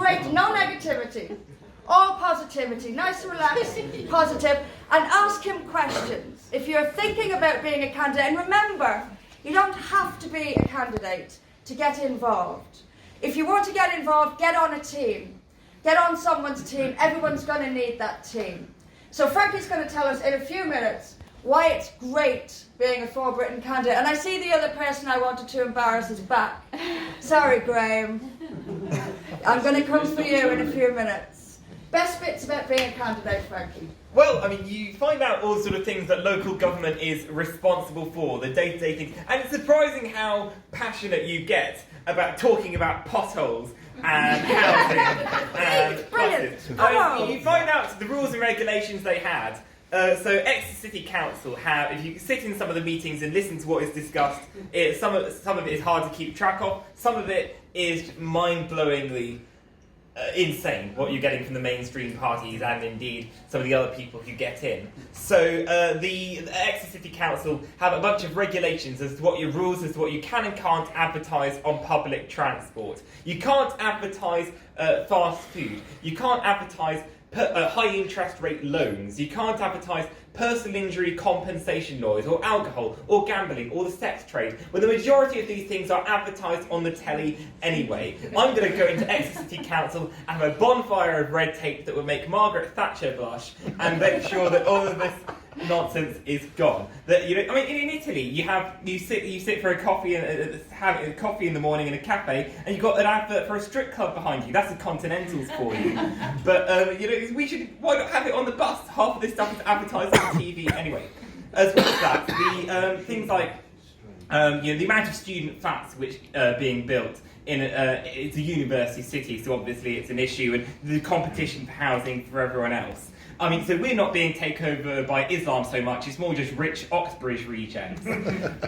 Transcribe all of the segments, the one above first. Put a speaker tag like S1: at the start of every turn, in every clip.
S1: Great, no negativity. All positivity, nice and relaxed, positive, and ask him questions. If you're thinking about being a candidate, and remember, you don't have to be a candidate to get involved. If you want to get involved, get on a team. Get on someone's team. Everyone's going to need that team. So Frankie's going to tell us in a few minutes why it's great being a For Britain candidate. And I see the other person I wanted to embarrass is back. Sorry, Graham. I'm going to come for you in a few minutes. Best bits about being a candidate, Frankie?
S2: Well, I mean, you find out all sort of things that local government is responsible for, the day-to-day things, and it's surprising how passionate you get about talking about potholes and housing and
S1: Brilliant.
S2: buses. You find out the rules and regulations they had. So Exeter City Council have, if you sit in some of the meetings and listen to what is discussed, some of it is hard to keep track of, some of it is mind-blowingly insane what you're getting from the mainstream parties and indeed some of the other people who get in. So the Exeter City Council have a bunch of regulations as to what your rules, as to what you can and can't advertise on public transport. You can't advertise fast food. You can't advertise high interest rate loans. You can't advertise personal injury compensation laws or alcohol or gambling or the sex trade, when the majority of these things are advertised on the telly anyway. I'm going to go into Exeter City Council and have a bonfire of red tape that will make Margaret Thatcher blush and make sure that all of this nonsense is gone. That, you know, I mean, in Italy, you sit for a coffee and have a coffee in the morning in a cafe, and you've got an advert for a strip club behind you. That's the Continentals for you. But you know, why not have it on the bus? Half of this stuff is advertised on TV anyway. As well as that, the things like you know, the amount of student flats which being built in it's a university city, so obviously it's an issue, and the competition for housing for everyone else. I mean, so we're not being taken over by Islam so much, it's more just rich Oxbridge rejects.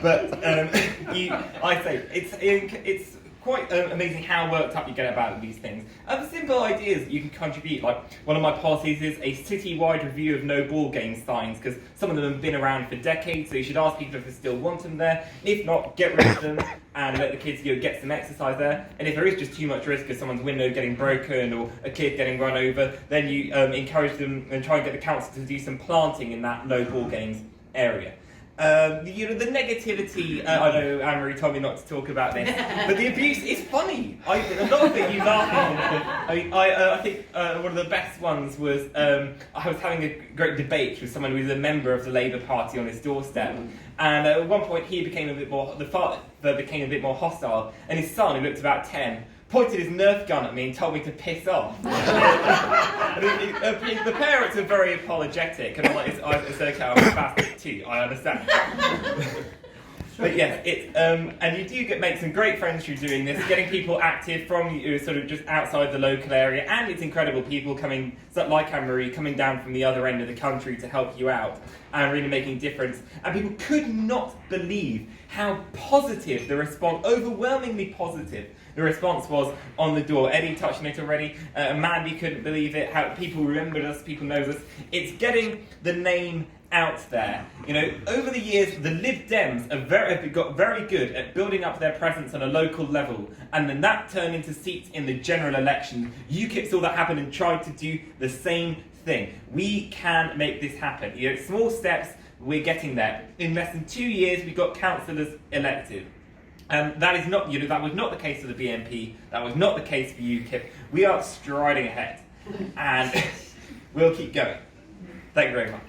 S2: But I say, it's quite amazing how worked up you get about these things. And the simple ideas that you can contribute, like one of my policies is a city-wide review of no ball game signs, because some of them have been around for decades, so you should ask people if they still want them there. If not, get rid of them and let the kids get some exercise there. And if there is just too much risk of someone's window getting broken or a kid getting run over, then you encourage them and try and get the council to do some planting in that no ball games area. You know, the negativity, I know Anne-Marie told me not to talk about this, but the abuse is funny. A lot of it you laugh at. I think one of the best ones was, I was having a great debate with someone who was a member of the Labour Party on his doorstep, and at one point the father became a bit more hostile, and his son, who looked about 10, pointed his Nerf gun at me and told me to piss off. The parents are very apologetic, and I'm like, it's okay, I'm a bastard too, I understand. But yes, and you do make some great friends through doing this, getting people active from sort of just outside the local area, and it's incredible people coming, like Anne-Marie, coming down from the other end of the country to help you out, and really making a difference. And people could not believe how positive the response, overwhelmingly positive, the response was on the door. Eddie touched on it already. Mandy couldn't believe it. How people remembered us, people know us. It's getting the name out there. You know, over the years, the Lib Dems have got very good at building up their presence on a local level, and then that turned into seats in the general election. UKIP saw that happen and tried to do the same thing. We can make this happen. You know, small steps, we're getting there. In less than 2 years, we got councillors elected. That is not, you know, that was not the case for the BNP. That was not the case for UKIP. We are striding ahead, and we'll keep going. Thank you very much.